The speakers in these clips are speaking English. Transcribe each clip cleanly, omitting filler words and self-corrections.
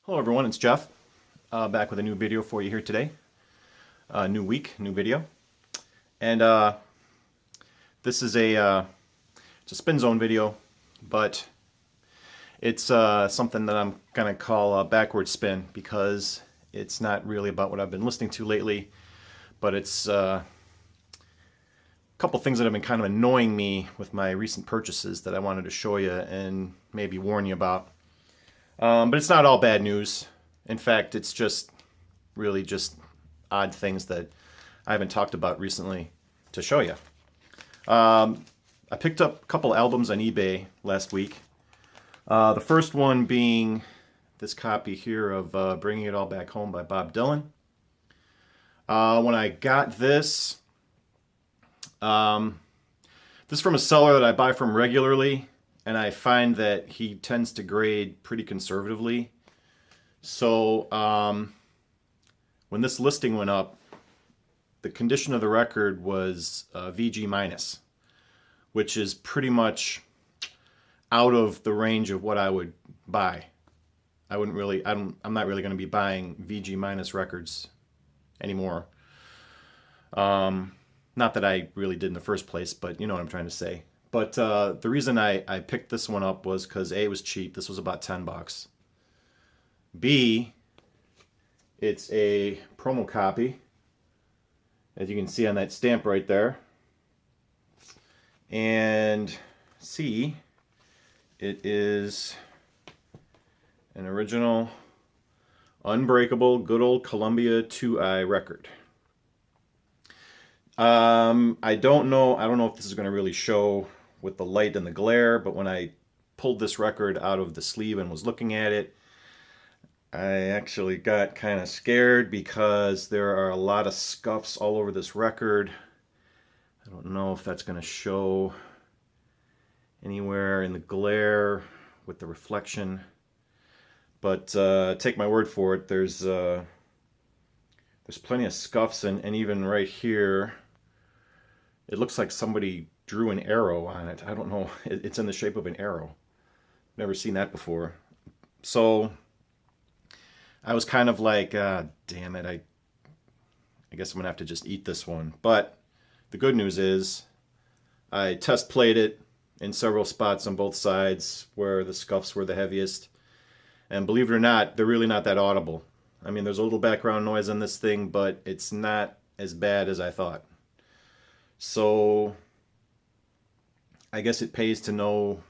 Hello everyone, it's Jeff, back with a new video for you here today. New week, new video. And this is it's a spin zone video, but it's something that I'm going to call a backward spin because it's not really about what I've been listening to lately, but it's a couple things that have been kind of annoying me with my recent purchases that I wanted to show you and maybe warn you about. But it's not all bad news. In fact, it's just really just odd things that I haven't talked about recently to show you. I picked up a couple albums on eBay last week. The first one being this copy here of Bringing It All Back Home by Bob Dylan. When I got this, this is from a seller that I buy from regularly, and I find that he tends to grade pretty conservatively. So when this listing went up, the condition of the record was VG minus, which is pretty much out of the range of what I would buy. I'm not really going to be buying VG minus records anymore. Not that I really did in the first place, but you know what I'm trying to say. But the reason I picked this one up was because A, it was cheap. This was about $10. B, it's a promo copy, as you can see on that stamp right there. And C, it is an original, unbreakable, good old Columbia 2i record. I don't know if this is going to really show with the light and the glare, but when I pulled this record out of the sleeve and was looking at it, I actually got kind of scared because there are a lot of scuffs all over this record. I don't know if that's going to show anywhere in the glare with the reflection, but take my word for it, there's plenty of scuffs, and even right here, it looks like somebody drew an arrow on it. I don't know. It's in the shape of an arrow. Never seen that before. So I was kind of like, damn it, I guess I'm going to have to just eat this one. But the good news is I test played it in several spots on both sides where the scuffs were the heaviest. And believe it or not, they're really not that audible. I mean, there's a little background noise on this thing, but it's not as bad as I thought. So I guess it pays to know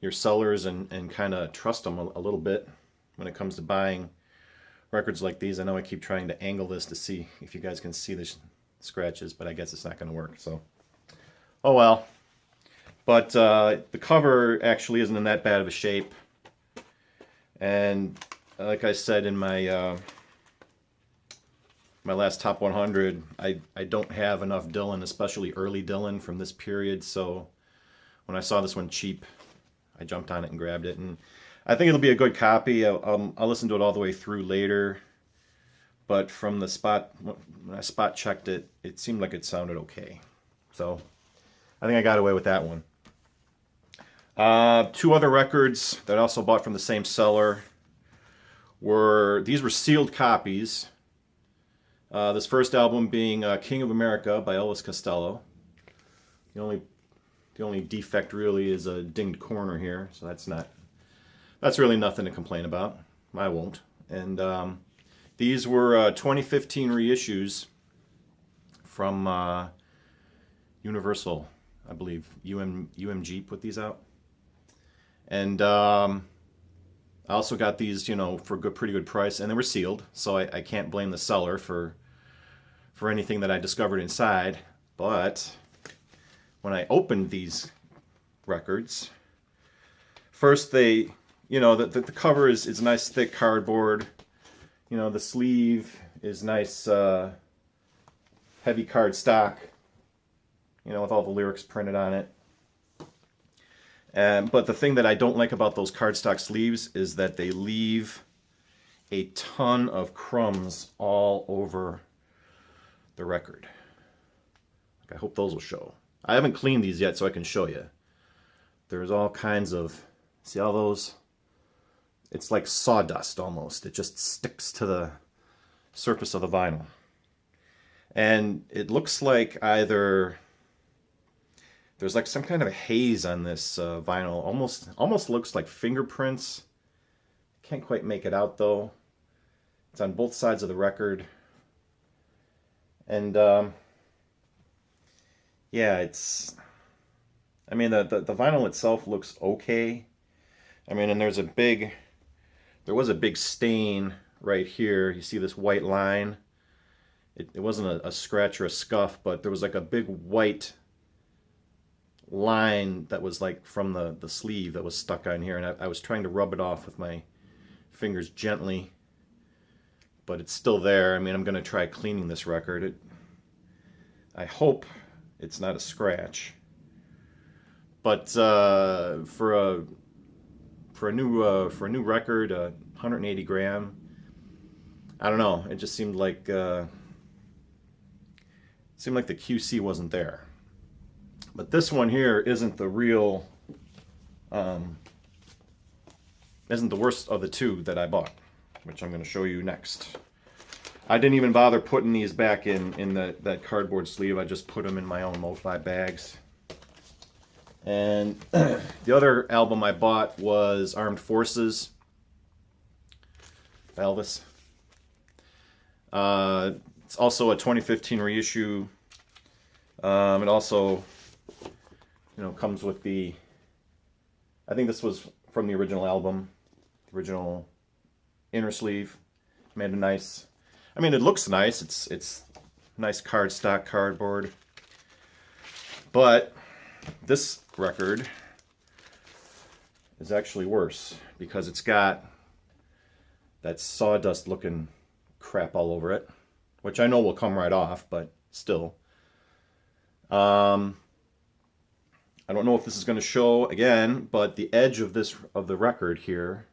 your sellers and kind of trust them a little bit when it comes to buying records like these. I know I keep trying to angle this to see if you guys can see the scratches, but I guess it's not going to work. So, oh well. But the cover actually isn't in that bad of a shape. And like I said in my my last top 100, I don't have enough Dylan, especially early Dylan from this period. So when I saw this one cheap, I jumped on it and grabbed it. And I think it'll be a good copy. I'll listen to it all the way through later. But from the spot, when I spot checked it, it seemed like it sounded okay. So I think I got away with that one. Two other records that I also bought from the same seller these were sealed copies. This first album being King of America by Ellis Costello. The only defect really is a dinged corner here, so that's really nothing to complain about. I won't. And these were 2015 reissues from Universal, I believe. UMG put these out. And I also got these, for a pretty good price, and they were sealed, so I can't blame the seller for anything that I discovered inside. But when I opened these records, first the cover is nice thick cardboard. The sleeve is nice heavy card stock, with all the lyrics printed on it. But the thing that I don't like about those cardstock sleeves is that they leave a ton of crumbs all over the record. I hope those will show. I haven't cleaned these yet, so I can show you. There's all kinds of, see all those it's like sawdust almost. It just sticks to the surface of the vinyl. And it looks like either there's like some kind of a haze on this vinyl. Almost looks like fingerprints. Can't quite make it out though. It's on both sides of the record. And yeah, I mean, the vinyl itself looks okay. I mean, and there was a big stain right here. You see this white line? It wasn't a scratch or a scuff, but there was like a big white line that was like from the sleeve that was stuck on here, and I was trying to rub it off with my fingers gently, but it's still there. I mean, I'm going to try cleaning this record. I hope it's not a scratch, but for a new record, 180 gram, I don't know. It just seemed like the QC wasn't there. But this one here isn't the real, isn't the worst of the two that I bought, which I'm going to show you next. I didn't even bother putting these back in that cardboard sleeve. I just put them in my own MoFi bags. And the other album I bought was Armed Forces, Elvis. It's also a 2015 reissue. It also, comes with I think this was from the original album, the original inner sleeve. Made a nice, I mean, it looks nice. It's nice cardstock cardboard. But this record is actually worse because it's got that sawdust looking crap all over it, which I know will come right off, but still. I don't know if this is going to show again, but the edge of the record here,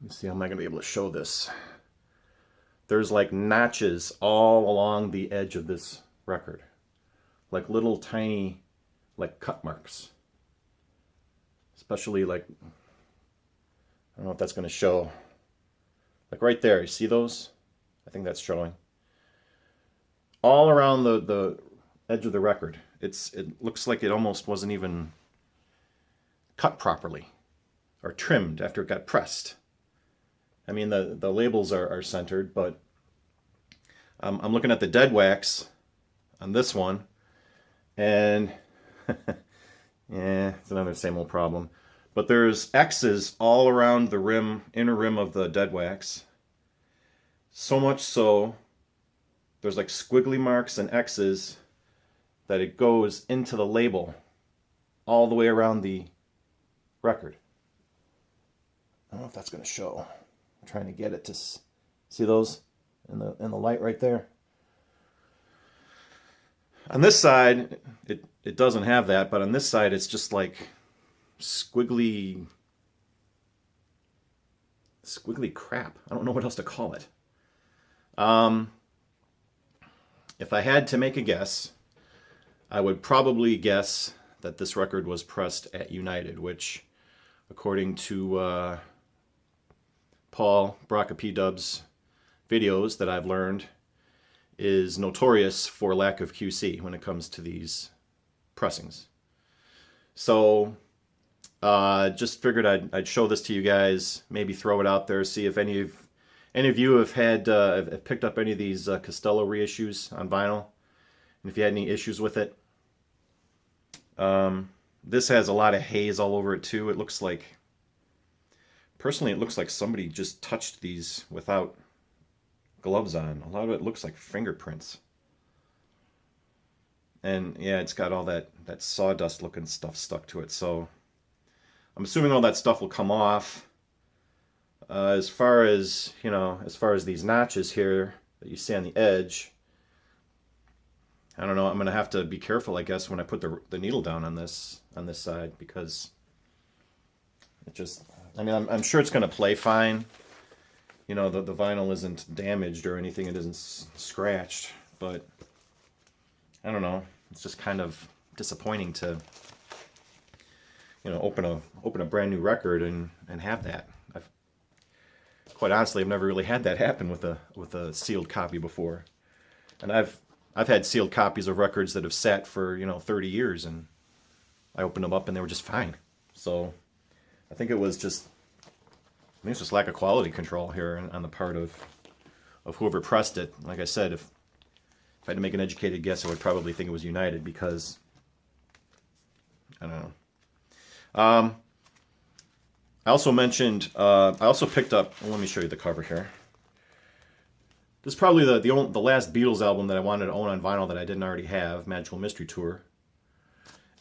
let me see, how am I going to be able to show this? There's like notches all along the edge of this record, like little tiny like cut marks, especially like, I don't know if that's going to show, like right there, you see those? I think that's showing all around the edge of the record. It looks like it almost wasn't even cut properly or trimmed after it got pressed. I mean, the labels are centered, but I'm looking at the dead wax on this one, and yeah, it's another same old problem. But there's X's all around the rim, inner rim of the dead wax. So much so, there's like squiggly marks and X's that it goes into the label all the way around the record. I don't know if that's going to show. I'm trying to get it to see those in the light right there. On this side, it doesn't have that, but on this side it's just like squiggly crap. I don't know what else to call it. If I had to make a guess, I would probably guess that this record was pressed at United, which, according to Paul Brocka P-Dub's videos that I've learned, is notorious for lack of QC when it comes to these pressings. So just figured I'd show this to you guys, maybe throw it out there, see if any of you have picked up any of these Costello reissues on vinyl, and if you had any issues with it. This has a lot of haze all over it too. It looks like, personally, it looks like somebody just touched these without gloves on. A lot of it looks like fingerprints. And yeah, it's got all that sawdust looking stuff stuck to it. So I'm assuming all that stuff will come off. As far as these notches here that you see on the edge, I don't know, I'm going to have to be careful, I guess, when I put the needle down on this side, because it just, I mean, I'm sure it's going to play fine. You know, the vinyl isn't damaged or anything, it isn't scratched, but I don't know, it's just kind of disappointing to, open a brand new record and have that. quite honestly, I've never really had that happen with a sealed copy before. And I've had sealed copies of records that have sat for 30 years, and I opened them up and they were just fine. So I think it was just lack of quality control here on the part of whoever pressed it. Like I said, if I had to make an educated guess, I would probably think it was United, because I don't know. I also mentioned, I also picked up, well, let me show you the cover here. This is probably the last Beatles album that I wanted to own on vinyl that I didn't already have, Magical Mystery Tour.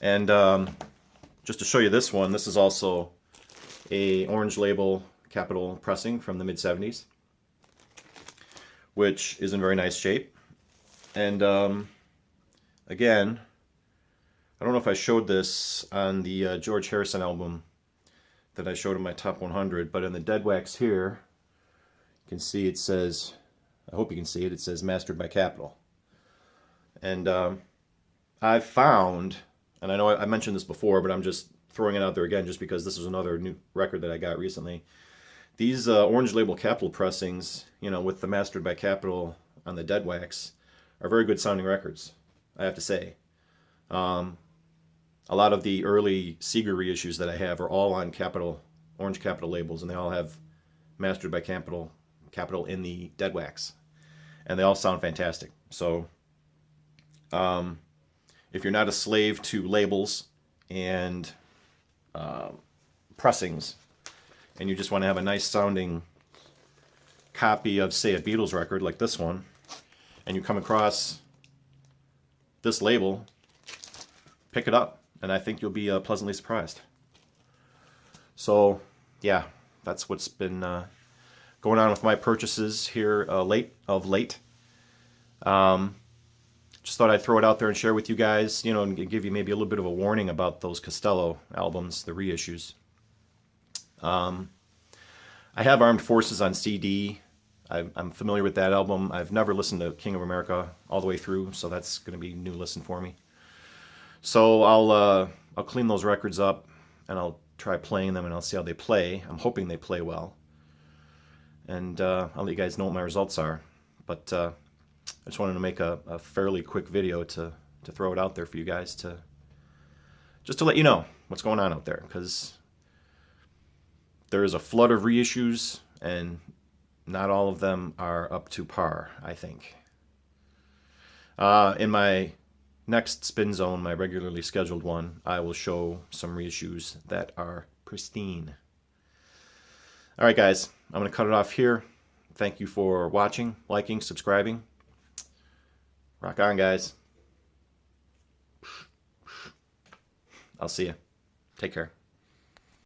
And just to show you this one, this is also a orange label Capitol pressing from the mid-70s, which is in very nice shape. And again, I don't know if I showed this on the George Harrison album that I showed in my top 100, but in the dead wax here, you can see it says, I hope you can see it, it says mastered by Capitol. And I've found, and I know I mentioned this before, but I'm just throwing it out there again just because this is another new record that I got recently. These orange label Capitol pressings, with the mastered by Capitol on the dead wax, are very good sounding records, I have to say. A lot of the early Seeger reissues that I have are all on orange Capitol labels, and they all have mastered by Capitol in the dead wax, and they all sound fantastic. So if you're not a slave to labels and pressings, and you just want to have a nice sounding copy of, say, a Beatles record like this one, and you come across this label, pick it up, and I think you'll be pleasantly surprised. So yeah, that's what's been going on with my purchases here late. Just thought I'd throw it out there and share with you guys, and give you maybe a little bit of a warning about those Costello albums, the reissues. I have Armed Forces on CD. I'm familiar with that album. I've never listened to King of America all the way through, so that's going to be a new listen for me. So I'll clean those records up, and I'll try playing them, and I'll see how they play. I'm hoping they play well, and I'll let you guys know what my results are. But I just wanted to make a fairly quick video to throw it out there for you guys, just to let you know what's going on out there, because there is a flood of reissues, and not all of them are up to par, I think. In my next Spin Zone, my regularly scheduled one, I will show some reissues that are pristine. Alright guys, I'm going to cut it off here. Thank you for watching, liking, subscribing. Rock on, guys. I'll see you. Take care.